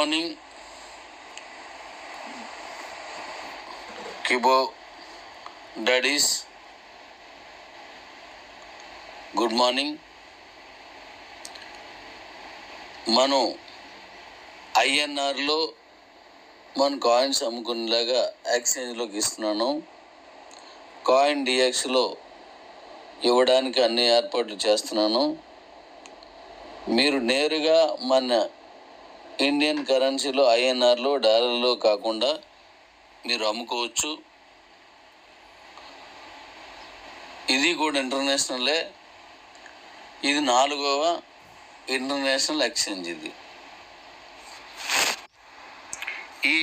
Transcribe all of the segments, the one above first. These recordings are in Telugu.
మార్నింగ్ కిబో డాడీస్, గుడ్ మార్నింగ్. మనం ఐఎన్ఆర్లో మన కాయిన్స్ అమ్ముకునేలాగా ఎక్స్చేంజ్లోకి ఇస్తున్నాను. కాయిన్ డిఎక్స్లో ఇవ్వడానికి అన్ని ఏర్పాట్లు చేస్తున్నాను. మీరు నేరుగా మన ఇండియన్ కరెన్సీలో ఐఎన్ఆర్లో డాలర్లో కాకుండా మీరు అమ్ముకోవచ్చు. ఇది కూడా ఇంటర్నేషనలే. ఇది 4వ ఇంటర్నేషనల్ ఎక్స్చేంజ్. ఈ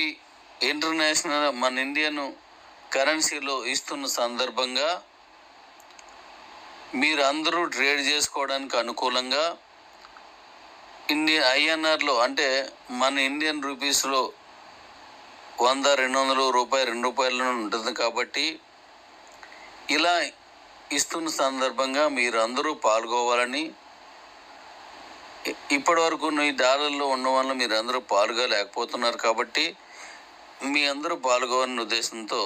ఇంటర్నేషనల్ మన ఇండియన్ కరెన్సీలో ఇస్తున్న సందర్భంగా మీరు అందరూ ట్రేడ్ చేసుకోవడానికి అనుకూలంగా ఐఎన్ఆర్లో అంటే మన ఇండియన్ రూపీస్లో 100, 200 రూపాయలు, ₹2 ఉంటుంది. కాబట్టి ఇలా ఇస్తున్న సందర్భంగా మీరు అందరూ పాల్గొవాలని, ఇప్పటి వరకు ఈ డాలర్లో ఉండడం వల్ల మీరు అందరూ పాల్గొలేకపోతున్నారు. కాబట్టి మీ అందరూ పాల్గొవాలనే ఉద్దేశంతో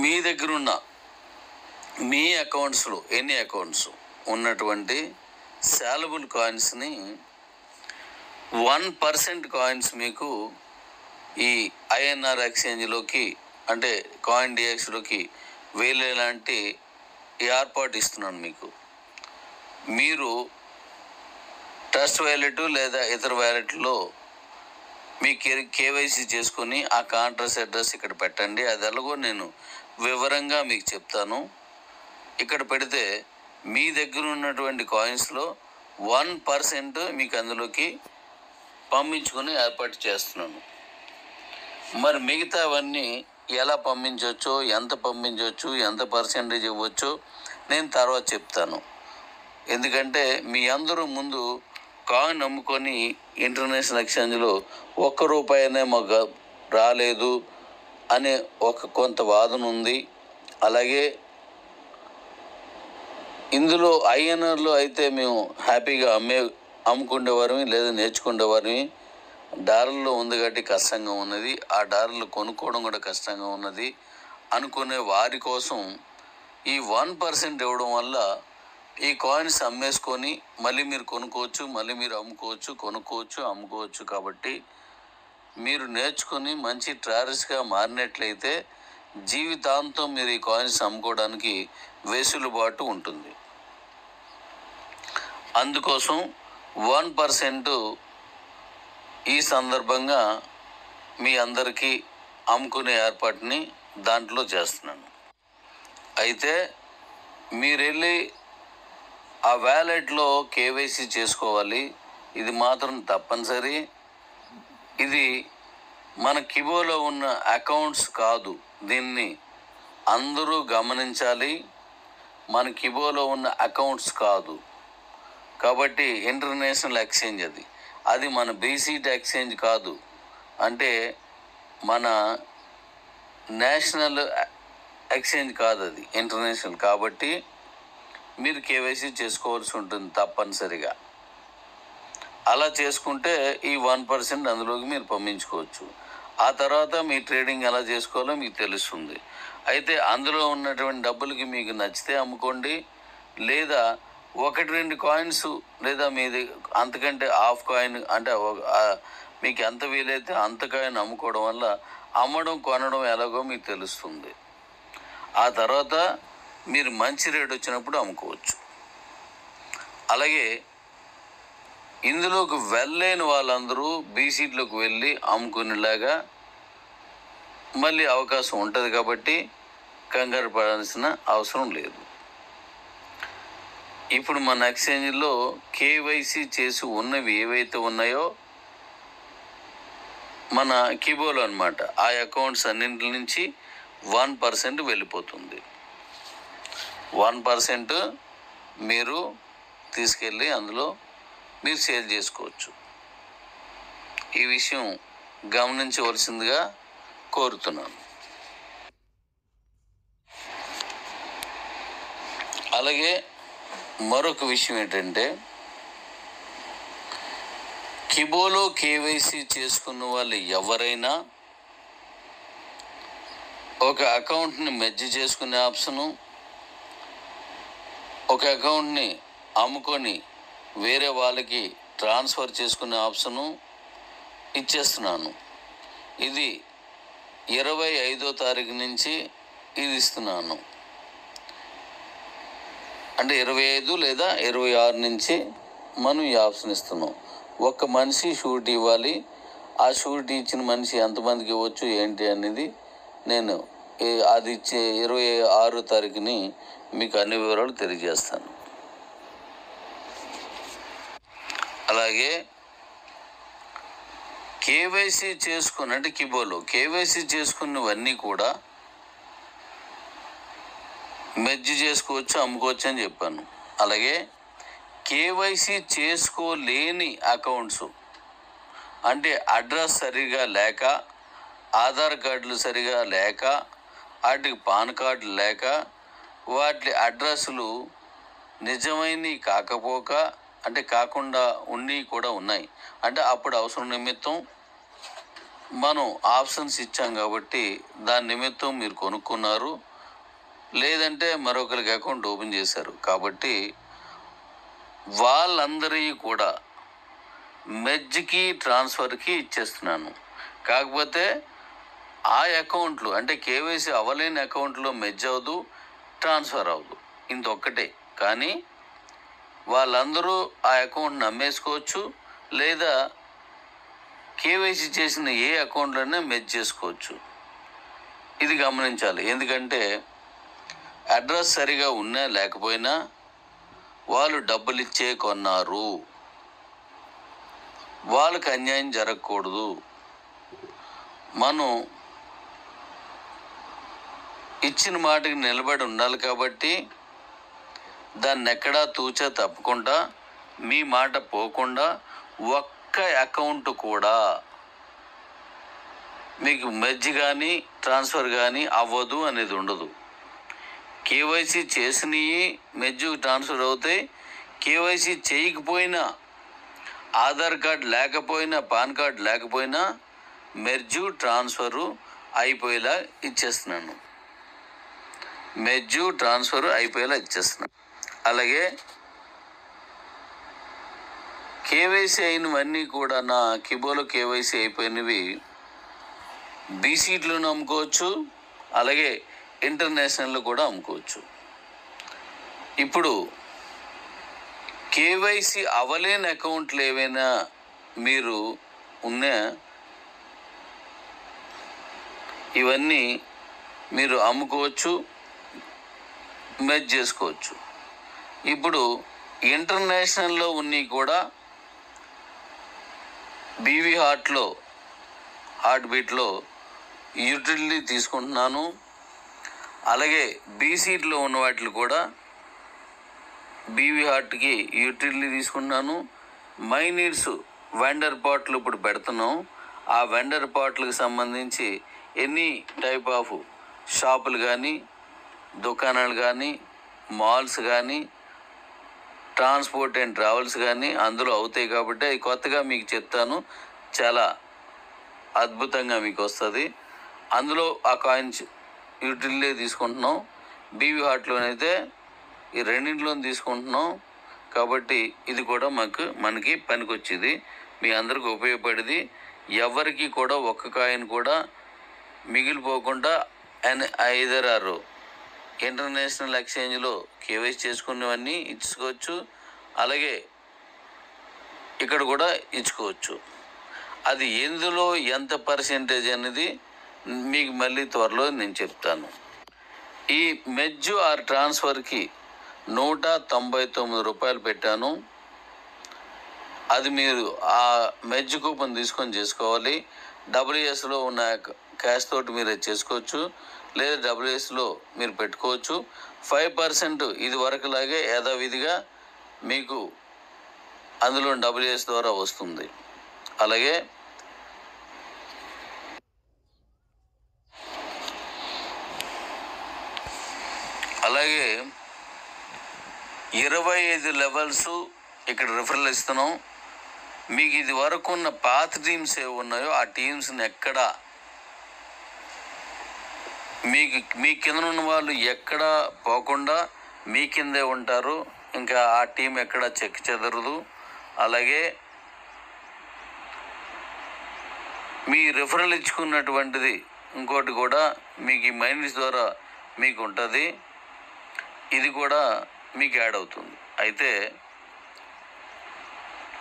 మీ దగ్గర ఉన్న మీ అకౌంట్స్లో ఎన్ని అకౌంట్స్ ఉన్నటువంటి శాలబుల్ కాయిన్స్ని 1% కాయిన్స్ మీకు ఈ ఐఎన్ఆర్ ఎక్స్చేంజ్లోకి అంటే కాయిన్ డిఎక్స్లోకి వెళ్ళేలాంటి ఏర్పాటు ఇస్తున్నాను మీకు. మీరు ట్రస్ట్ వ్యాలెట్ లేదా ఇతర వ్యాలెట్లో మీ కేవైసీ చేసుకొని ఆ కాంట్రాక్ట్ అడ్రస్ ఇక్కడ పెట్టండి. అది ఎలాగో నేను వివరంగా మీకు చెప్తాను. ఇక్కడ పెడితే మీ దగ్గర ఉన్నటువంటి కాయిన్స్లో 1% మీకు అందులోకి పంపించుకొని ఏర్పాటు చేస్తున్నాను. మరి మిగతావన్నీ ఎలా పంపించవచ్చో, ఎంత పంపించవచ్చు, ఎంత పర్సెంటేజ్ ఇవ్వచ్చో నేను తర్వాత చెప్తాను. ఎందుకంటే మీ అందరూ ముందు కాయిన్ అమ్ముకొని ఇంటర్నేషనల్ ఎక్స్చేంజ్లో ₹1 మాకు రాలేదు అనే కొంత వాదన ఉంది. అలాగే ఇందులో ఐఎన్ఆర్లో అయితే మేము హ్యాపీగా అమ్ముకునేవారిని లేదా నేర్చుకునేవారిని. డాలర్లో ఉంది కాబట్టి కష్టంగా ఉన్నది, ఆ డాలర్లు కొనుక్కోవడం కూడా కష్టంగా ఉన్నది అనుకునే వారి కోసం ఈ 1% ఇవ్వడం వల్ల ఈ కాయిన్స్ అమ్మేసుకొని మళ్ళీ మీరు కొనుక్కోవచ్చు, మళ్ళీ మీరు అమ్ముకోవచ్చు, కొనుక్కోవచ్చు, అమ్ముకోవచ్చు. కాబట్టి మీరు నేర్చుకొని మంచి ట్రాడర్స్గా మారినట్లయితే జీవితాంతం మీరు ఈ కాయిన్స్ అమ్ముకోవడానికి వెసులుబాటు ఉంటుంది. అందుకోసం 1% ఈ సందర్భంగా మీ అందరికీ అమ్ముకునే ఏర్పాటుని దాంట్లో చేస్తున్నాను. అయితే మీరు వెళ్ళి ఆ వ్యాలెట్లో కేవైసీ చేసుకోవాలి. ఇది మాత్రం తప్పనిసరి. ఇది మన కిబోలో ఉన్న అకౌంట్స్ కాదు, దీన్ని అందరూ గమనించాలి. మన కిబోలో ఉన్న అకౌంట్స్ కాదు. కాబట్టి ఇంటర్నేషనల్ ఎక్స్చేంజ్ అది మన బీసీటీ ఎక్స్చేంజ్ కాదు, అంటే మన నేషనల్ ఎక్స్చేంజ్ కాదు, అది ఇంటర్నేషనల్. కాబట్టి మీరు కేవైసీ చేసుకోవాల్సి ఉంటుంది తప్పనిసరిగా. అలా చేసుకుంటే ఈ 1% అందులోకి మీరు పంపించుకోవచ్చు. ఆ తర్వాత మీ ట్రేడింగ్ ఎలా చేసుకోవాలో మీకు తెలుస్తుంది. అయితే అందులో ఉన్నటువంటి డబ్బులకి మీకు నచ్చితే అమ్ముకోండి, లేదా 1-2 కాయిన్స్ లేదా మీది అంతకంటే హాఫ్ కాయిన్ అంటే మీకు ఎంత వీలైతే అంత కాయిన్ అమ్ముకోవడం వల్ల అమ్మడం కొనడం ఎలాగో మీకు తెలుస్తుంది. ఆ తర్వాత మీరు మంచి రేట్ వచ్చినప్పుడు అమ్ముకోవచ్చు. అలాగే ఇందులోకి వెళ్ళలేని వాళ్ళందరూ బీసీట్లోకి వెళ్ళి అమ్ముకునేలాగా మళ్ళీ అవకాశం ఉంటుంది. కాబట్టి కంగారు పడాల్సిన అవసరం లేదు. ఇప్పుడు మన ఎక్స్చేంజ్లో కేవైసీ చేసి ఉన్నవి ఏవైతే ఉన్నాయో మన కిబోలో అన్నమాట, ఆ అకౌంట్స్ అన్నింటి నుంచి 1% వెళ్ళిపోతుంది. 1% మీరు తీసుకెళ్ళి అందులో మీరు సేల్ చేసుకోవచ్చు. ఈ విషయం గమనించవలసిందిగా కోరుతున్నాను. అలాగే మరొక విషయం ఏంటంటే కిబోలో కేవైసీ చేసుకున్న వాళ్ళు ఎవరైనా ఒక అకౌంట్ని మెర్జ్ చేసుకునే ఆప్షను, ఒక అకౌంట్ని అమ్ముకొని వేరే వాళ్ళకి ట్రాన్స్ఫర్ చేసుకునే ఆప్షను ఇచ్చేస్తున్నాను. ఇది 25వ తారీఖు నుంచి ఇది ఇస్తున్నాను. అంటే 25 లేదా 26 నుంచి మనం ఈ ఆప్షన్ ఇస్తున్నాం. ఒక్క మనిషి షూరిటీ ఇవ్వాలి. ఆ షూరిటీ ఇచ్చిన మనిషి ఎంతమందికి ఇవ్వచ్చు ఏంటి అనేది నేను అది ఇచ్చే 26వ తారీఖుని మీకు అన్ని వివరాలు తెలియజేస్తాను. అలాగే కేవైసీ చేసుకుని అంటే కిబోలో కేవైసీ చేసుకున్నవన్నీ కూడా మెర్జ్ చేసుకోవచ్చు, అమ్ముకోవచ్చు అని చెప్పాను. అలాగే కేవైసీ చేసుకోలేని అకౌంట్స్ అంటే అడ్రస్ సరిగా లేక, ఆధార్ కార్డులు సరిగా లేక, వాటికి పాన్ కార్డులు లేక, వాటి అడ్రస్లు నిజమైనవి కాకపోక అంటే కాకుండా ఉన్నవి కూడా ఉన్నాయి. అంటే అప్పుడు అవసరం నిమిత్తం మనం ఆప్షన్స్ ఇచ్చాం కాబట్టి దాని నిమిత్తం మీరు కొనుక్కున్నారు, లేదంటే మరొకరికి అకౌంట్ ఓపెన్ చేశారు. కాబట్టి వాళ్ళందరికీ కూడా మెర్జ్కి ట్రాన్స్ఫర్కి ఇచ్చేస్తున్నాను. కాకపోతే ఆ అకౌంట్లు అంటే కేవైసీ అవ్వలేని అకౌంట్లో మెర్జ్ అవ్వదు, ట్రాన్స్ఫర్ అవ్వదు, ఇంతొక్కటే. కానీ వాళ్ళందరూ ఆ అకౌంట్ని అమ్మేసుకోవచ్చు, లేదా కేవైసీ చేసిన ఏ అకౌంట్లోనే మెర్జ్ చేసుకోవచ్చు. ఇది గమనించాలి. ఎందుకంటే అడ్రస్ సరిగా ఉన్నా లేకపోయినా వాళ్ళు డబ్బులు ఇచ్చే కొన్నారు, వాళ్ళకి అన్యాయం జరగకూడదు. మనం ఇచ్చిన మాటకి నిలబడి ఉండాలి. కాబట్టి దాన్ని ఎక్కడా తూచా తప్పకుండా, మీ మాట పోకుండా ఒక్క అకౌంట్ కూడా మీకు మెర్జ్ కానీ ట్రాన్స్ఫర్ కానీ అవ్వదు అనేది ఉండదు. కేవైసీ చేసినవి మెర్జ్ ట్రాన్స్ఫర్ అవుతాయి. కేవైసీ చేయకపోయినా, ఆధార్ కార్డు లేకపోయినా, పాన్ కార్డు లేకపోయినా మెర్జ్ ట్రాన్స్ఫరు అయిపోయేలా ఇచ్చేస్తున్నాను. మెర్జ్ ట్రాన్స్ఫర్ అయిపోయేలా ఇచ్చేస్తున్నాను. అలాగే కేవైసీ అయినవన్నీ కూడా నా కిబోలో కేవైసీ అయిపోయినవి బీసీట్లను అమ్ముకోవచ్చు, అలాగే ఇంటర్నేషనల్లో కూడా అమ్ముకోవచ్చు. ఇప్పుడు కేవైసీ అవ్వలేని అకౌంట్లు ఏవైనా మీరు ఉన్నా ఇవన్నీ మీరు అమ్ముకోవచ్చు, మెర్జ్ చేసుకోవచ్చు. ఇప్పుడు ఇంటర్నేషనల్లో ఉన్నవి కూడా బీవీ హార్ట్ బీట్లో యూటిలిటీ తీసుకుంటున్నాను. అలాగే బీసీట్లో ఉన్న వాటిని కూడా బీవీ హార్ట్కి యూటిలిటీ తీసుకుంటున్నాను. మై నీడ్స్ వెండర్ పార్ట్లు ఇప్పుడు పెడుతున్నాం. ఆ వెండర్ పార్ట్లకు సంబంధించి ఎనీ టైప్ ఆఫ్ షాపులు కానీ, దుకాణాలు కానీ, మాల్స్ కానీ, ట్రాన్స్పోర్ట్ అండ్ ట్రావెల్స్ కానీ అందులో అవుతాయి. కాబట్టి అది కొత్తగా మీకు చెప్తాను, చాలా అద్భుతంగా మీకు వస్తుంది. అందులో ఆ కాయిన్స్ యూటిలిటీ తీసుకుంటున్నాం. బీవీ హార్ట్లోనైతే ఈ రెండింటిలోని తీసుకుంటున్నాం. కాబట్టి ఇది కూడా మనకి పనికొచ్చేది, మీ అందరికి ఉపయోగపడేది. ఎవరికి కూడా ఒక్క కాయిన్ కూడా మిగిలిపోకుండా ఐదర్ ఆరు ఇంటర్నేషనల్ ఎక్స్చేంజ్లో కేవైసీ చేసుకునేవన్నీ ఇచ్చుకోవచ్చు, అలాగే ఇక్కడ కూడా ఇచ్చుకోవచ్చు. అది ఎందులో ఎంత పర్సెంటేజ్ అనేది మీకు మళ్ళీ త్వరలో నేను చెప్తాను. ఈ మెర్జ్ ఆర్ ట్రాన్స్ఫర్కి 199 రూపాయలు పెట్టాను. అది మీరు ఆ మెర్జ్ కూపన్ తీసుకొని చేసుకోవాలి. డబ్ల్యూఎస్లో ఉన్న క్యాష్ తోటి మీరు చేసుకోవచ్చు, లేదా డబ్ల్యూఎస్లో మీరు పెట్టుకోవచ్చు. 5% ఇది వరకులాగే యథావిధిగా మీకు అందులో డబ్ల్యూఎస్ ద్వారా వస్తుంది. అలాగే అలాగే 25 లెవెల్స్ ఇక్కడ రిఫరల్ ఇస్తున్నాం. మీకు ఇది వరకు ఉన్న పాత టీమ్స్ ఏ ఉన్నాయో ఆ టీమ్స్ని ఎక్కడ మీ కింద ఉన్న వాళ్ళు ఎక్కడ పోకుండా మీ కిందే ఉంటారు. ఇంకా ఆ టీం ఎక్కడ చెక్ చెదరదు. అలాగే మీ రిఫరల్ ఇచ్చుకున్నటువంటిది ఇంకోటి కూడా మీకు ఈ మైనస్ ద్వారా మీకు ఉంటుంది. ఇది కూడా మీకు యాడ్ అవుతుంది. అయితే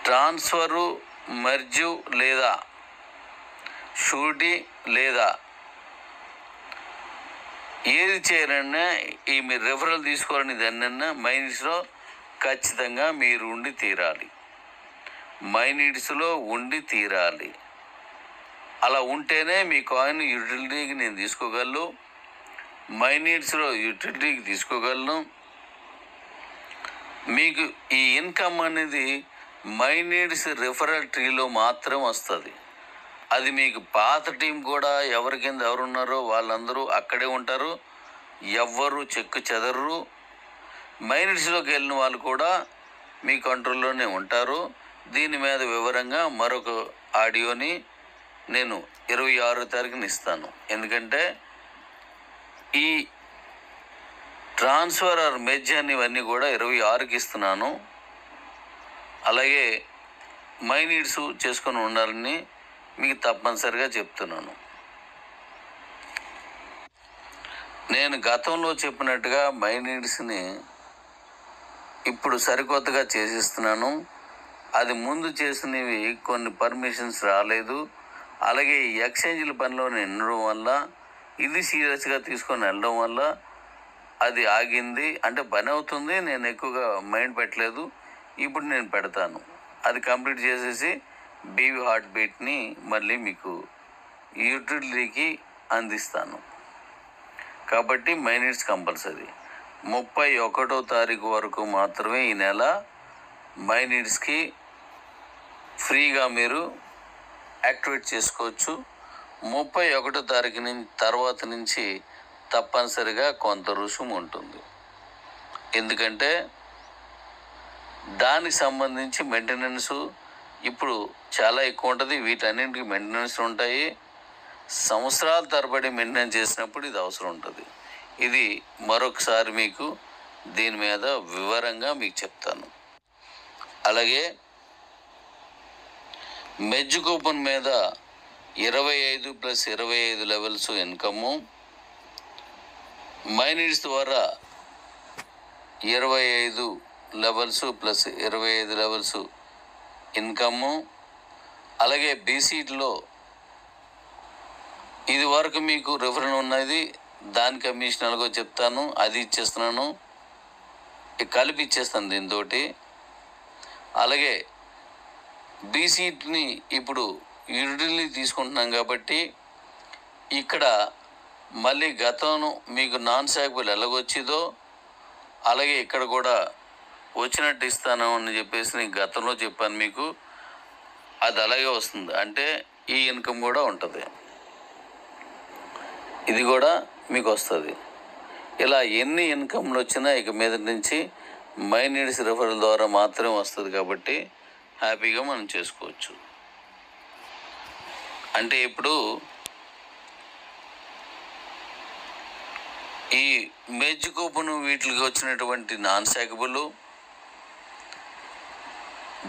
ట్రాన్స్ఫరు, మెర్జు లేదా షూరిటీ లేదా ఏది చేయాలన్నా ఈ మీరు రెఫరల్ తీసుకోవాలని దాన్నన్నా మైనిట్స్లో ఖచ్చితంగా మీరు ఉండి తీరాలి. మైనిట్స్లో ఉండి తీరాలి. అలా ఉంటేనే మీ కాయిన్ యూటిలిటీకి నేను తీసుకోగలను, మైనిట్స్లో యూటిలిటీకి తీసుకోగలను. మీకు ఈ ఇన్కమ్ అనేది మైనిట్స్ రిఫరల్ ట్రీలో మాత్రం వస్తుంది. అది మీకు పాత టీం కూడా ఎవరి కింద ఎవరున్నారో వాళ్ళందరూ అక్కడే ఉంటారు. ఎవ్వరు చెక్కు చెదరరు. మైనిట్స్లోకి వెళ్ళిన వాళ్ళు కూడా మీ కంట్రోల్లోనే ఉంటారు. దీని మీద వివరంగా మరొక ఆడియోని నేను 26వ తారీఖున ఇస్తాను. ఎందుకంటే ఈ ట్రాన్స్ఫర్ ఆర్ మెర్జ్ ఇవన్నీ కూడా 26కి ఇస్తున్నాను. అలాగే మైనిట్స్ చేసుకొని ఉండాలని మీకు తప్పనిసరిగా చెప్తున్నాను. నేను గతంలో చెప్పినట్టుగా మైనిట్స్ని ఇప్పుడు సరికొత్తగా చేసిస్తున్నాను. అది ముందు చేసినవి కొన్ని పర్మిషన్స్ రాలేదు. అలాగే ఈ ఎక్స్చేంజ్ల పనిలో నేను ఉండడం వల్ల, ఇది సీరియస్గా తీసుకొని వెళ్ళడం వల్ల అది ఆగింది. అంటే పని అవుతుంది, నేను ఎక్కువగా మైండ్ పెట్టలేదు. ఇప్పుడు నేను పెడతాను. అది కంప్లీట్ చేసేసి బీవీ హార్ట్ బీట్ని మళ్ళీ మీకు యూటిలిటీకి అందిస్తాను. కాబట్టి మైనిట్స్ కంపల్సరీ 31వ తారీఖు వరకు మాత్రమే ఈ నెల మైనిట్స్కి ఫ్రీగా మీరు యాక్టివేట్ చేసుకోవచ్చు. 31వ తారీఖు తర్వాత నుంచి తప్పనిసరిగా కొంత రుసుము ఉంటుంది. ఎందుకంటే దానికి సంబంధించి మెయింటెనెన్స్ ఇప్పుడు చాలా ఎక్కువ ఉంటుంది. వీటన్నింటికి మెయింటెనెన్స్ ఉంటాయి. సంవత్సరాల తరబడి మెయింటెనెన్స్ చేసినప్పుడు ఇది అవసరం ఉంటుంది. ఇది మరొకసారి మీకు దీని మీద వివరంగా మీకు చెప్తాను. అలాగే మెర్జ్ కూపన్ మీద 25+25 లెవెల్స్ ఇన్కము, మైనిట్స్ ద్వారా 25 లెవెల్స్ +25 లెవెల్స్ ఇన్కము. అలాగే బీసీట్లో ఇది వరకు మీకు రిఫరల్ ఉన్నది, దాని కమిషన్ ఎలాగో చెప్తాను, అది ఇచ్చేస్తున్నాను, కలిపి ఇచ్చేస్తాను దీంతో. అలాగే బీసీని ఇప్పుడు యూటిలిటీ తీసుకుంటున్నాం కాబట్టి ఇక్కడ మళ్ళీ గతంలో మీకు నాన్ సాగబుల్ ఎలాగొచ్చిందో అలాగే ఇక్కడ కూడా వచ్చినట్టు ఇస్తాను అని చెప్పేసి నేను గతంలో చెప్పాను మీకు. అది అలాగే వస్తుంది. అంటే ఈ ఇన్కమ్ కూడా ఉంటుంది, ఇది కూడా మీకు వస్తుంది. ఇలా ఎన్ని ఇన్కమ్లు వచ్చినా ఇక మీద నుంచి మైనిట్స్ రిఫరల్ ద్వారా మాత్రమే వస్తుంది. కాబట్టి హ్యాపీగా మనం చేసుకోవచ్చు. అంటే ఇప్పుడు ఈ మెర్జ్ కూపన్ వీటికి వచ్చినటువంటి నాన్ సాగబుల్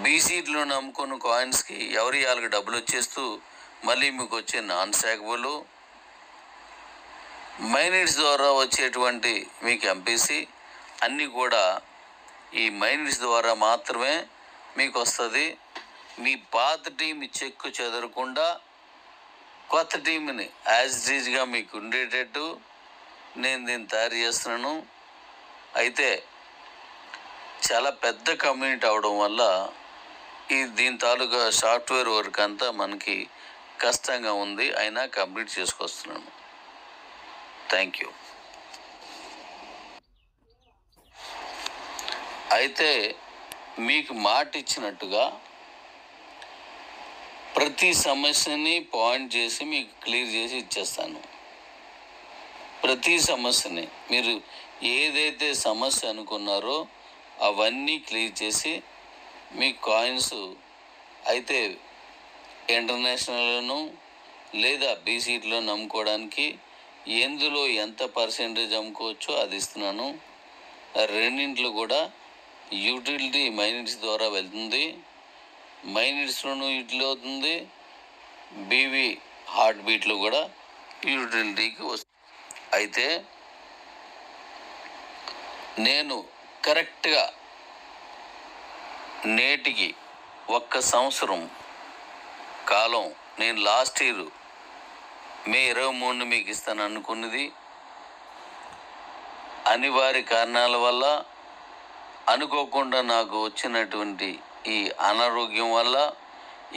బీసీలో నమ్ముకున్న కాయిన్స్కి ఎవరి వాళ్ళకి డబ్బులు వచ్చేస్తూ మళ్ళీ మీకు వచ్చే నాన్ సాగబుల్, మైనిట్స్ ద్వారా వచ్చేటువంటి మీకు ఎంపీసీ అన్నీ కూడా ఈ మైనిట్స్ ద్వారా మాత్రమే మీకు వస్తుంది. మీ పాత టీం చెక్కు చెదరకుండా కొత్త టీంని యాజ్ ఇట్ ఈజ్గా మీకు ఉండేటట్టు నేను దీన్ని తయారు చేస్తున్నాను. అయితే చాలా పెద్ద కమ్యూనిటీ అవడం వల్ల దీని తాలూకా సాఫ్ట్వేర్ వర్క్ అంతా మనకి కష్టంగా ఉంది. అయినా కంప్లీట్ చేసుకొస్తున్నాను. Thank you. అయితే మీకు మాట ఇచ్చినట్టుగా ప్రతి సమస్యని పాయింట్ చేసి మీకు క్లియర్ చేసి ఇచ్చేస్తాను. ప్రతి సమస్యని మీరు ఏదైతే సమస్య అనుకున్నారో అవన్నీ క్లియర్ చేసి మీ కాయిన్స్ అయితే ఇంటర్నేషనల్ను లేదా బీసీట్లో నమ్ముకోవడానికి ఎందులో ఎంత పర్సెంటేజ్ అమ్ముకోవచ్చో అది ఇస్తున్నాను. రెండింటిలో కూడా యూటిలిటీ మైనిట్స్ ద్వారా వెళ్తుంది. మైనిట్స్లోనూ యూటిలిటీ అవుతుంది, బీవీ హార్ట్ బీట్లో కూడా యూటిలిటీకి వస్తుంది. అయితే నేను కరెక్ట్గా నేటికి 1 సంవత్సరం కాలం నేను లాస్ట్ ఇయర్ మే 23 మీకు ఇస్తాను అనుకున్నది అనివార్య కారణాల వల్ల, అనుకోకుండా నాకు వచ్చినటువంటి ఈ అనారోగ్యం వల్ల,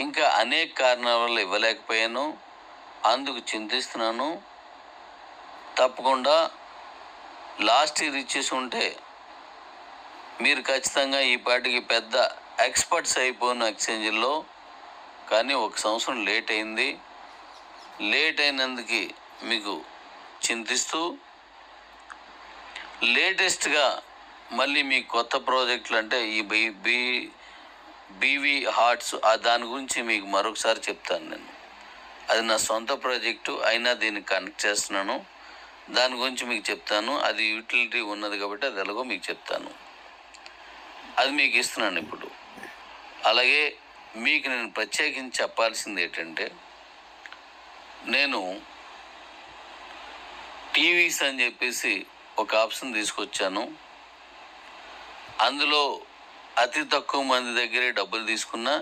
ఇంకా అనేక కారణాల వల్ల ఇవ్వలేకపోయాను. అందుకు చింతిస్తున్నాను. తప్పకుండా లాస్ట్ ఇయర్ ఇచ్చేసి ఉంటే మీరు ఖచ్చితంగా ఈ పాటికి పెద్ద ఎక్స్పర్ట్స్ అయిపోయిన ఎక్స్చేంజ్లో. కానీ 1 సంవత్సరం లేట్ అయింది. లేట్ అయినందుకు మీకు చింతిస్తూ, లేటెస్ట్గా మళ్ళీ మీ కొత్త ప్రాజెక్టులు అంటే ఈ బీవీ హార్ట్స్ దాని గురించి మీకు మరొకసారి చెప్తాను. నేను అది నా సొంత ప్రాజెక్టు అయినా దీన్ని కనెక్ట్ చేస్తున్నాను. దాని గురించి మీకు చెప్తాను. అది యూటిలిటీ ఉన్నది కాబట్టి అది ఎలాగో మీకు చెప్తాను. అది మీకు ఇస్తున్నాను ఇప్పుడు. అలాగే మీకు నేను ప్రత్యేకించి చెప్పాల్సింది ఏంటంటే, నేను టీవీస్ అని చెప్పేసి ఒక ఆప్షన్ తీసుకొచ్చాను. అందులో అతి తక్కువ మంది దగ్గరే డబ్బులు తీసుకున్నా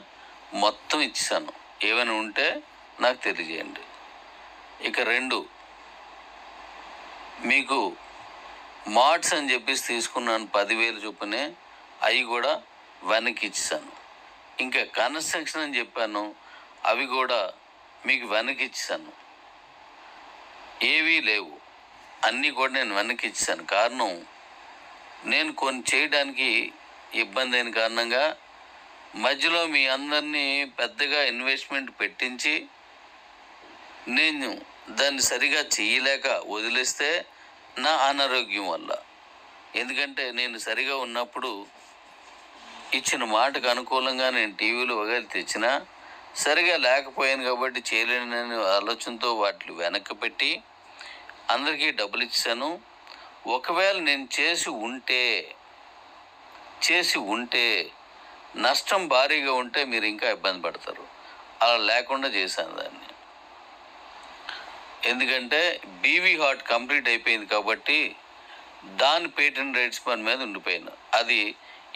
మొత్తం ఇచ్చేసాను. ఏమైనా ఉంటే నాకు తెలియజేయండి. ఇక 2, మీకు మార్ట్స్ అని చెప్పేసి తీసుకున్నాను 10,000 చొప్పునే, అవి కూడా వెనక్కి ఇచ్చేసాను. ఇంకా కన్స్ట్రక్షన్ అని చెప్పాను, అవి కూడా మీకు వెనక్కి ఇచ్చేసాను. ఏవీ లేవు, అన్నీ కూడా నేను వెనక్కి ఇచ్చేసాను. కారణం, నేను కొన్ని చేయడానికి ఇబ్బంది అయిన కారణంగా మధ్యలో మీ అందరినీ పెద్దగా ఇన్వెస్ట్మెంట్ పెట్టించి నేను దాన్ని సరిగా చేయలేక వదిలేస్తే నా అనారోగ్యం వల్ల. ఎందుకంటే నేను సరిగా ఉన్నప్పుడు ఇచ్చిన మాటకు అనుకూలంగా నేను టీవీలో వగైరు తెచ్చినా సరిగా లేకపోయాను కాబట్టి చేయలేనని ఆలోచనతో వాటిని వెనక్కి పెట్టి అందరికీ డబ్బులు ఇచ్చాను. ఒకవేళ నేను చేసి ఉంటే నష్టం భారీగా ఉంటే మీరు ఇంకా ఇబ్బంది పడతారు. అలా లేకుండా చేశాను దాన్ని. ఎందుకంటే బీవీ హార్ట్ కంప్లీట్ అయిపోయింది కాబట్టి దాని పేటెంట్ రైట్స్ మన మీద ఉండిపోయాను. అది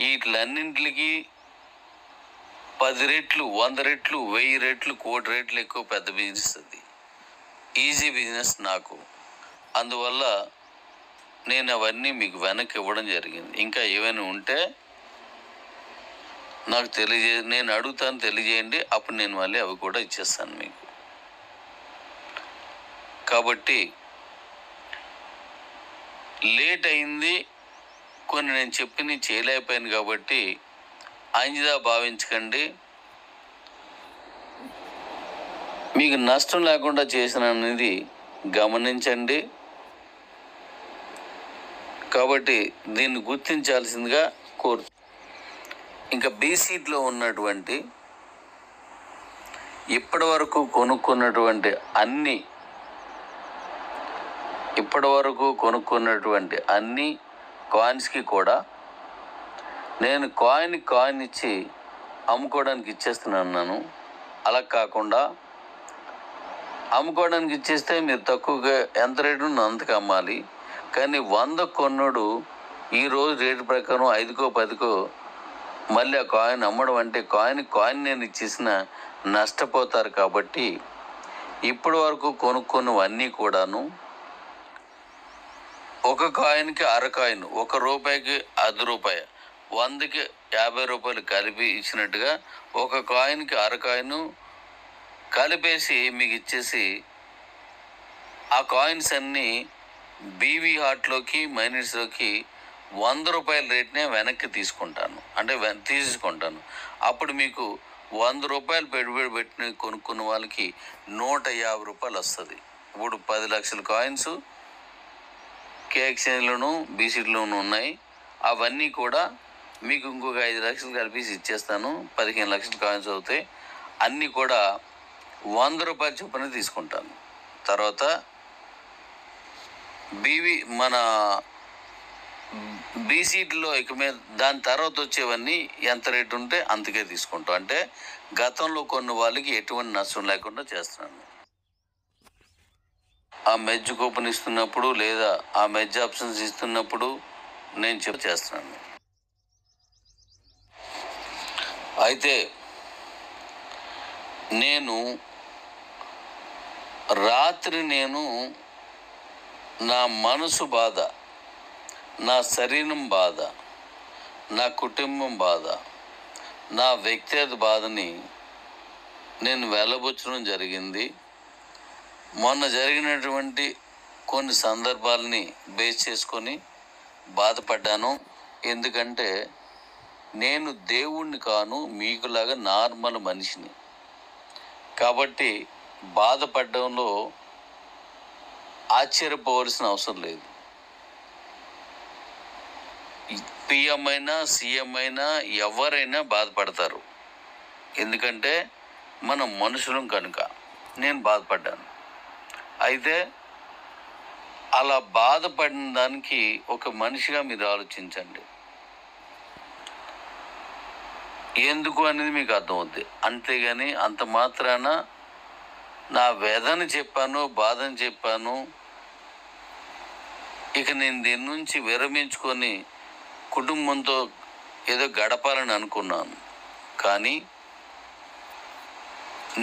వీటిలన్నింటికి 10 రెట్లు, 100 రెట్లు, 1000 రెట్లు, 1 కోటి రెట్లు ఎక్కువ పెద్ద బిజినెస్. అది ఈజీ బిజినెస్ నాకు. అందువల్ల నేను అవన్నీ మీకు వెనక్కి ఇవ్వడం జరిగింది. ఇంకా ఏమైనా ఉంటే నాకు నేను అడుగుతాను, తెలియజేయండి. అప్పుడు నేను మళ్ళీ అవి కూడా ఇచ్చేస్తాను మీకు. కాబట్టి లేట్ అయింది, కొన్ని నేను చెప్పినవి చేయలేకపోయాను కాబట్టి అంజదా భావించకండి. మీకు నష్టం లేకుండా చేసిన అనేది గమనించండి. కాబట్టి దీన్ని గుర్తించాల్సిందిగా కోరు. ఇంకా బీసీట్లో ఉన్నటువంటి ఇప్పటి వరకు కొనుక్కున్నటువంటి అన్ని కాయిన్స్కి కూడా నేను కాయిన్ ఇచ్చి అమ్ముకోవడానికి ఇచ్చేస్తున్నాను. అలా కాకుండా అమ్ముకోవడానికి ఇచ్చేస్తే మీరు తక్కువగా ఎంత రేటు ఉందో అంతకు అమ్మాలి. కానీ 100 కొన్నోడు ఈరోజు రేటు ప్రకారం 5కో 10కో మళ్ళీ ఆ కాయిన్ అమ్మడం అంటే కాయిన్ నేను ఇచ్చేసిన నష్టపోతారు. కాబట్టి ఇప్పటి వరకు కొనుక్కున్నవన్నీ కూడాను ఒక కాయిన్కి అర కాయిన్, 1 రూపాయికి ₹1, 100కి ₹50 కలిపి ఇచ్చినట్టుగా ఒక కాయిన్కి అర కాయిన్ కలిపేసి మీకు ఇచ్చేసి ఆ కాయిన్స్ అన్నీ బీవీ హార్ట్లోకి మైనిట్స్లోకి ₹100 రేట్నే వెనక్కి తీసుకుంటాను. అంటే తీసుకుంటాను. అప్పుడు మీకు ₹100 పెట్టుబడి పెట్టి కొనుక్కున్న వాళ్ళకి ₹150 వస్తుంది. ఇప్పుడు 10 లక్షల కాయిన్స్ కే ఎక్స్చేంజ్లోను బీసీలోనూ ఉన్నాయి. అవన్నీ కూడా మీకు ఇంకొక 5 లక్షలు కలిపేసి ఇచ్చేస్తాను. 15 లక్షల కాయిన్స్ అవుతాయి. అన్నీ కూడా ₹100 చొప్పున తీసుకుంటాను. తర్వాత మన బీసీటీలో ఇక మీద దాని తర్వాత వచ్చేవన్నీ ఎంత రేటు ఉంటే అంతకే తీసుకుంటాం. అంటే గతంలో కొన్ని వాళ్ళకి ఎటువంటి నష్టం లేకుండా చేస్తున్నాను. ఆ మెజ్ కూపన్ ఇస్తున్నప్పుడు లేదా ఆ మెజ్ ఆప్షన్స్ ఇస్తున్నప్పుడు నేను చేస్తున్నాను. అయితే రాత్రి నా మనసు బాధ, నా శరీరం బాధ, నా కుటుంబం బాధ, నా వ్యక్తిగత బాధని నేను వెళ్ళబుచ్చడం జరిగింది. మొన్న జరిగినటువంటి కొన్ని సందర్భాలని బేస్ చేసుకొని బాధపడ్డాను. ఎందుకంటే నేను దేవుణ్ణి కాను, మీకులాగా నార్మల్ మనిషిని. కాబట్టి బాధపడడంలో ఆశ్చర్యపోవలసిన అవసరం లేదు. పిఎం అయినా సీఎం అయినా ఎవరైనా బాధపడతారు. ఎందుకంటే మనం మనుషులం కనుక నేను బాధపడ్డాను. అయితే అలా బాధపడిన దానికి ఒక మనిషిగా మీరు ఆలోచించండి. ఎందుకు అనేది మీకు అర్థమవుద్ది. అంతేగాని అంత మాత్రాన నా వేదన చెప్పాను, బాధని చెప్పాను, ఇక నేను దీని నుంచి విరమించుకొని కుటుంబంతో ఏదో గడపాలని అనుకున్నాను. కానీ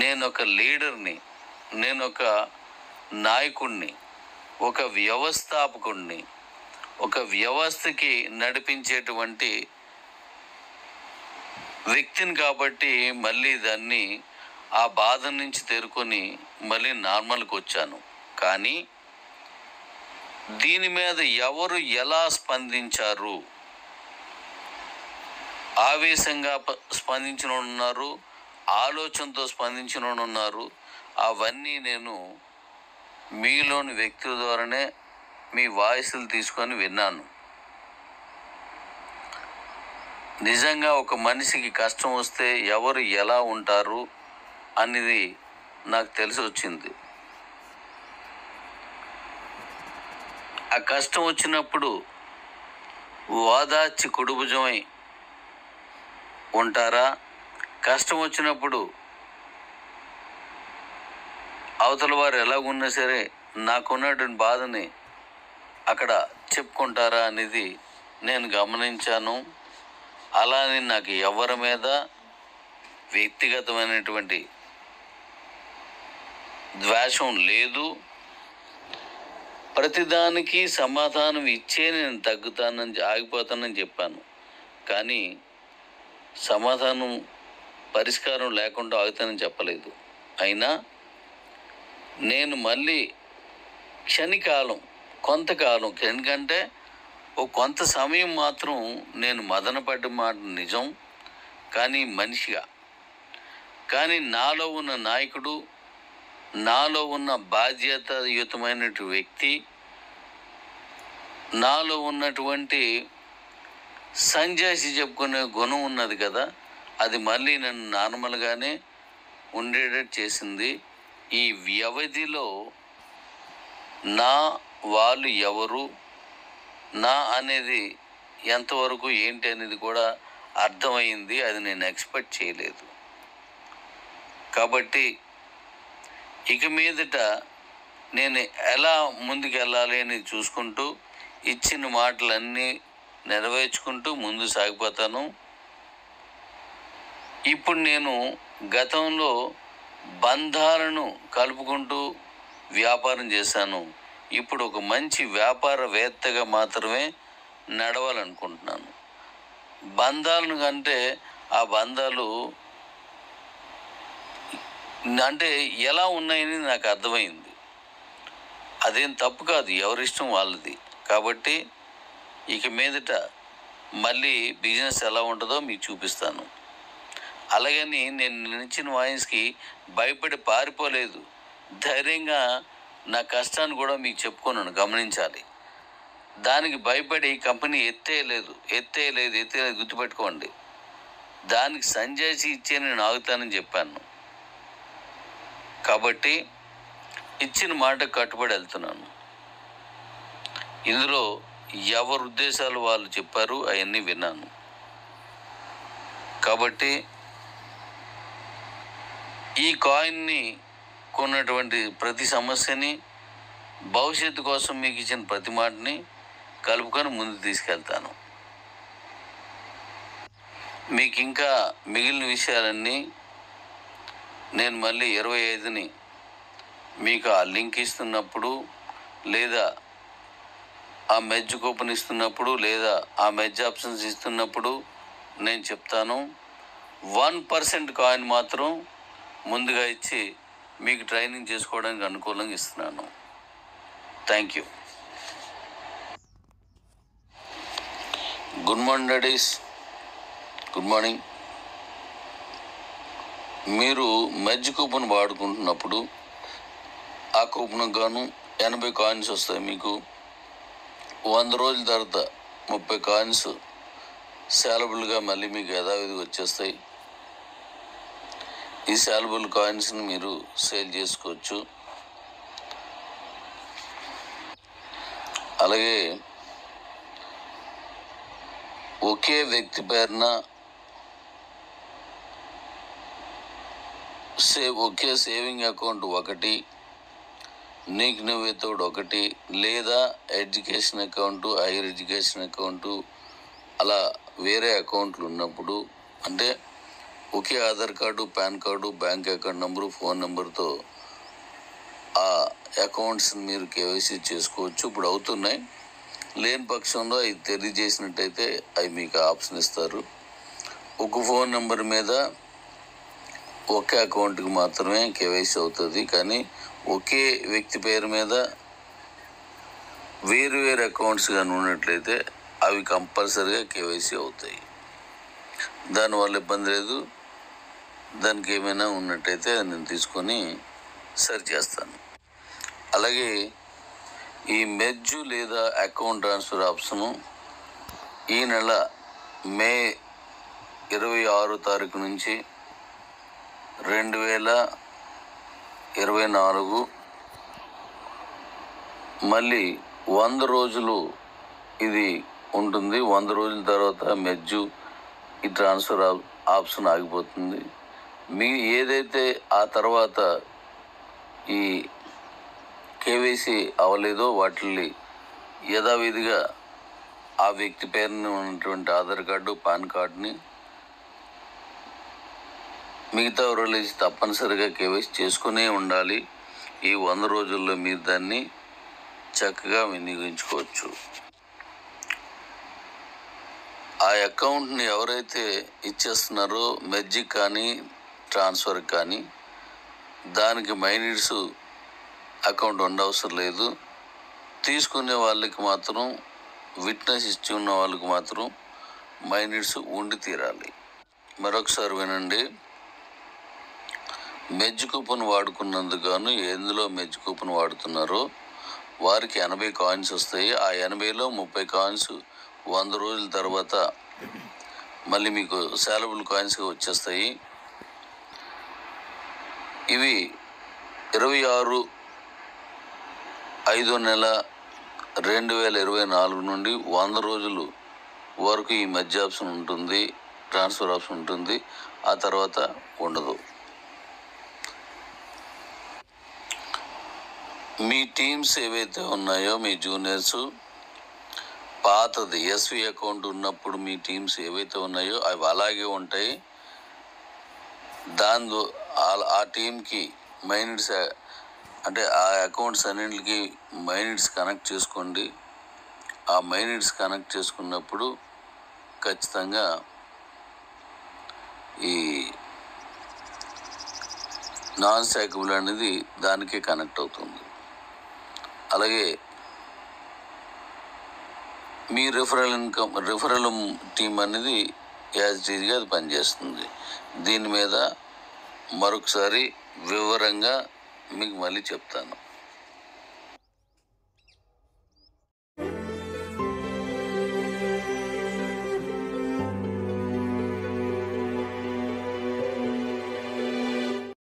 నేను ఒక లీడర్ని, నేను ఒక నాయకుడిని, ఒక వ్యవస్థాపకుడిని, ఒక వ్యవస్థకి నడిపించేటువంటి వ్యక్తిని కాబట్టి మళ్ళీ దాన్ని ఆ బాధ నుంచి తేరుకొని మళ్ళీ నార్మల్కి వచ్చాను. కానీ దీని మీద ఎవరు ఎలా స్పందించారు? ఆవేశంగా స్పందించిన ఉన్నారు, ఆలోచనతో స్పందించిన ఉన్నారు. అవన్నీ నేను మీలోని వ్యక్తుల ద్వారానే మీ వాయిస్లు తీసుకొని విన్నాను. నిజంగా ఒక మనిషికి కష్టం వస్తే ఎవరు ఎలా ఉంటారు అనేది నాకు తెలిసి వచ్చింది. ఆ కష్టం వచ్చినప్పుడు ఓదార్చి కుడిభుజమై ఉంటారా? కష్టం వచ్చినప్పుడు అవతల వారు ఎలాగున్నా సరే నాకున్నటువంటి బాధని అక్కడ చెప్పుకుంటారా అనేది నేను గమనించాను. అలానే నాకు ఎవరి మీద వ్యక్తిగతమైనటువంటి ద్వేషం లేదు. ప్రతిదానికి సమాధానం ఇచ్చే నేను ఆగిపోతానని చెప్పాను. కానీ సమాధానం పరిష్కారం లేకుండా ఆగుతానని చెప్పలేదు. అయినా నేను మళ్ళీ కొంతకాలం ఎందుకంటే కొంత సమయం మాత్రం నేను మదనపడ్డ మాట నిజం. కానీ మనిషిగా, కానీ నాలో ఉన్న నాయకుడు, నాలో ఉన్న బాధ్యతాయుతమైన వ్యక్తి, నాలో ఉన్నటువంటి సంజాయిషి చెప్పుకునే గుణం ఉన్నది కదా, అది మళ్ళీ నన్ను నార్మల్గానే ఉండేటట్టు చేసింది. ఈ వ్యవధిలో నా వాళ్ళు ఎవరు, నా అనేది ఎంతవరకు ఏంటి అనేది కూడా అర్థమైంది. అది నేను ఎక్స్పెక్ట్ చేయలేదు. కాబట్టి ఇక మీదట నేను ఎలా ముందుకు వెళ్ళాలి అని చూసుకుంటూ ఇచ్చిన మాటలన్నీ నెరవేర్చుకుంటూ ముందు సాగిపోతాను. ఇప్పుడు నేను గతంలో బంధాలను కలుపుకుంటూ వ్యాపారం చేశాను. ఇప్పుడు ఒక మంచి వ్యాపారవేత్తగా మాత్రమే నడవాలనుకుంటున్నాను. బంధాలను కంటే ఆ బంధాలు అంటే ఎలా ఉన్నాయని నాకు అర్థమైంది. అదేం తప్పు కాదు, ఎవరిష్టం వాళ్ళది. కాబట్టి ఇక మీదట మళ్ళీ బిజినెస్ ఎలా ఉంటుందో మీకు చూపిస్తాను. అలాగని నేను నిలిచిన వాయిస్కి భయపడి పారిపోలేదు. ధైర్యంగా నా కష్టాన్ని కూడా మీకు చెప్పుకున్నాను, గమనించాలి. దానికి భయపడి కంపెనీ ఎత్తేయలేదు గుర్తుపెట్టుకోండి. దానికి సంజాయిషి ఇచ్చే నేను ఆగుతానని చెప్పాను. కాబట్టి ఇచ్చిన మాట కట్టుబడి వెళ్తున్నాను. ఇందులో ఎవరి ఉద్దేశాలు వాళ్ళు చెప్పారు, అవన్నీ విన్నాను. కాబట్టి ఈ కాయిన్ని కొన్నటువంటి ప్రతి సమస్యని, భవిష్యత్తు కోసం మీకు ఇచ్చిన ప్రతి మాటని కలుపుకొని ముందు తీసుకెళ్తాను. మీకు ఇంకా మిగిలిన విషయాలన్నీ నేను మళ్ళీ 25ని మీకు ఆ లింక్ ఇస్తున్నప్పుడు, లేదా ఆ మెజ్ కూపన్ ఇస్తున్నప్పుడు, లేదా ఆ మెజ్ ఆప్షన్స్ ఇస్తున్నప్పుడు నేను చెప్తాను. 1% కాయిన్ మాత్రం ముందుగా ఇచ్చి మీకు ట్రైనింగ్ చేసుకోవడానికి అనుకూలంగా ఇస్తున్నాను. Thank you. Good morning daddy's, good morning. మీరు మెజ్ కూపన్ వాడుకుంటున్నప్పుడు ఆ కూపన్కి గాను 80 కాయిన్స్ వస్తాయి. మీకు 100 రోజుల తర్వాత 30 కాయిన్స్ శాలబుల్గా మళ్ళీ మీకు యథావిధిగా వచ్చేస్తాయి. ఈ శాలబుల్ కాయిన్స్ని మీరు సేల్ చేసుకోవచ్చు. అలాగే ఒకే వ్యక్తి పేరున ఒకే సేవింగ్ అకౌంట్ ఒకటి, నీకు నువ్వే తోడు ఒకటి, లేదా education account, higher education account, అలా వేరే అకౌంట్లు ఉన్నప్పుడు, అంటే ఒకే Aadhaar card, PAN card, bank account number, phone నెంబర్తో ఆ అకౌంట్స్ని మీరు కేవైసీ చేసుకోవచ్చు. ఇప్పుడు అవుతున్నాయి. లేని పక్షంలో అవి తెలియజేసినట్టయితే అవి మీకు ఆప్షన్ ఇస్తారు. ఒక ఫోన్ నెంబర్ మీద ఒకే అకౌంట్కి మాత్రమే కేవైసీ అవుతుంది. కానీ ఒకే వ్యక్తి పేరు మీద వేరు వేరు అకౌంట్స్ కానీ ఉన్నట్లయితే అవి కంపల్సరీగా కేవైసీ అవుతాయి. దానివల్ల ఇబ్బంది లేదు. దానికి ఏమైనా ఉన్నట్టయితే నేను తీసుకొని సరి చేస్తాను. అలాగే ఈ మెజ్ లేదా అకౌంట్ ట్రాన్స్ఫర్ ఆప్షను ఈ నెల మే 26 తారీఖు నుంచి 2024 మళ్ళీ 100 రోజులు ఇది ఉంటుంది. 100 రోజుల తర్వాత మెజ్జు ఈ ట్రాన్స్ఫర్ ఆప్షన్ ఆగిపోతుంది. మీ ఏదైతే ఆ తర్వాత ఈ కేవైసీ అవ్వలేదో వాటిని యథావిధిగా ఆ వ్యక్తి పేరున ఉన్నటువంటి ఆధార్ కార్డు, పాన్ కార్డుని మిగతా రిలీజ్ తప్పనిసరిగా కేవైసీ చేసుకునే ఉండాలి. ఈ 100 రోజుల్లో మీరు దాన్ని చక్కగా వినియోగించుకోవచ్చు. ఆ అకౌంట్ని ఎవరైతే ఇచ్చేస్తున్నారో మెజ్జిక్ కానీ ట్రాన్స్ఫర్ కానీ దానికి మైనిట్స్ అకౌంట్ ఉండవసరం లేదు. తీసుకునే వాళ్ళకి మాత్రం, విట్నెస్ ఇచ్చి ఉన్న వాళ్ళకి మాత్రం మైనిట్స్ ఉండి తీరాలి. మరొకసారి వినండి. మెజ్ కూపన్ వాడుకున్నందుకు గాను ఎందులో మెజ్ కూపన్ వాడుతున్నారో వారికి 80 కాయిన్స్ వస్తాయి. ఆ 80లో 30 కాయిన్స్ 100 రోజుల తర్వాత మళ్ళీ మీకు శాలబుల్ కాయిన్స్గా వచ్చేస్తాయి. ఇవి 26/5/2024 నుండి 100 రోజులు వరకు ఈ మెజ్ ఆప్షన్ ఉంటుంది, ట్రాన్స్ఫర్ ఆప్షన్ ఉంటుంది. ఆ తర్వాత ఉండదు. మీ టీమ్స్ ఏవైతే ఉన్నాయో, మీ జూనియర్స్ పాతది ఎస్వి అకౌంట్ ఉన్నప్పుడు మీ టీమ్స్ ఏవైతే ఉన్నాయో అవి అలాగే ఉంటాయి. దాంతో ఆ టీంకి మైనిట్స్, అంటే ఆ అకౌంట్స్ అన్నింటికి మైనిట్స్ కనెక్ట్ చేసుకోండి. ఆ మైనిట్స్ కనెక్ట్ చేసుకున్నప్పుడు ఖచ్చితంగా ఈ నాన్ స్టాకబుల్ అనేది దానికే కనెక్ట్ అవుతుంది. అలాగే మీ రిఫరల్ టీం అనేది యాజ్ ఈజీగా అది పనిచేస్తుంది. దీని మీద మరొకసారి వివరంగా మీకు మళ్ళీ చెప్తాను.